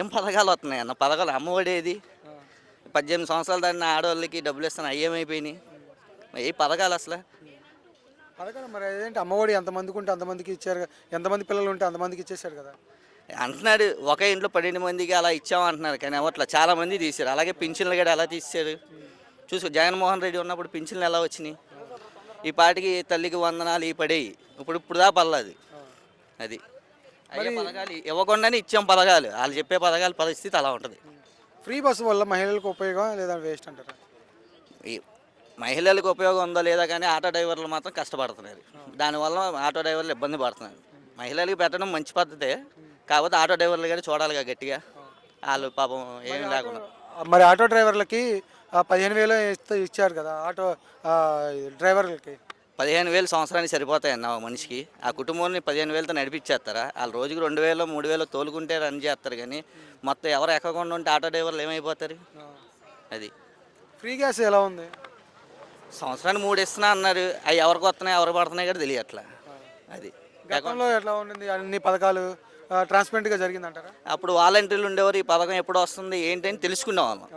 ఏం పథకాలు వస్తున్నాయి అన్న? పథకాలు అమ్మఒడి ఏది? 18 సంవత్సరాలు దాటిన ఆడవాళ్ళకి డబ్బులు ఇస్తాను అయ్యేమైపోయినాయి. ఏ పథకాలు అసలు? పథకాలు మరి అదేంటి అమ్మఒడి ఎంతమందికి ఉంటే అంతమందికి ఇచ్చారు ఎంతమంది పిల్లలు ఉంటే అంతమందికి ఇచ్చేసారు కదా. అంటున్నాడు ఒక ఇంట్లో 12 మందికి అలా ఇచ్చామంటున్నారు, కానీ అట్లా చాలా మంది తీశారు. అలాగే పింఛన్లు కూడా ఎలా తీశారు చూసుకో. జగన్మోహన్ రెడ్డి ఉన్నప్పుడు పింఛన్లు ఎలా వచ్చినాయి? ఈ పాటికి తల్లికి వందనాలు ఈ పడేవి, ఇప్పుడు దా పర్లేదు. అది అయ్యే పథకాలు ఇవ్వకుండానే ఇచ్చాం పథకాలు. వాళ్ళు చెప్పే పథకాల పరిస్థితి అలా ఉంటుంది. ఫ్రీ బస్సు వల్ల మహిళలకు ఉపయోగం లేదా వేస్ట్ అంటారా? ఈ మహిళలకు ఉపయోగం ఉందో లేదా కానీ ఆటో డ్రైవర్లు మాత్రం కష్టపడుతున్నారు. దానివల్ల ఆటో డ్రైవర్లు ఇబ్బంది పడుతున్నారు. మహిళలకు పెట్టడం మంచి పద్ధతే, కాకపోతే ఆటో డ్రైవర్లు కానీ చూడాలిగా గట్టిగా. వాళ్ళు పాపం ఏం లేకుండా. మరి ఆటో డ్రైవర్లకి 15,000 ఇచ్చారు కదా ఆటో డ్రైవర్లకి. 15,000 సంవత్సరానికి సరిపోతాయన్న ఒక మనిషికి. ఆ కుటుంబాన్ని 15,000తో నడిపించేస్తారా? వాళ్ళు రోజుకి 2,000 3,000 తోలుకుంటే రన్ చేస్తారు, కానీ మొత్తం ఎవరు ఎక్కకుండా ఉంటే ఆటో డ్రైవర్లు ఏమైపోతారు? అది ఫ్రీ గ్యాస్ ఎలా ఉంది? సంవత్సరానికి 3 ఇస్తున్నా అన్నారు. అవి ఎవరికి వస్తున్నాయి ఎవరు పడుతున్నాయి కూడా తెలియట్లా. అది గతంలో ఎట్లా ఉండింది? అన్ని పథకాలు ట్రాన్స్పరెంట్గా జరిగిందంటారా? అప్పుడు వాలంటీర్లు ఉండేవారు. ఈ పథకం ఎప్పుడు వస్తుంది ఏంటి అని తెలుసుకునే వాళ్ళం.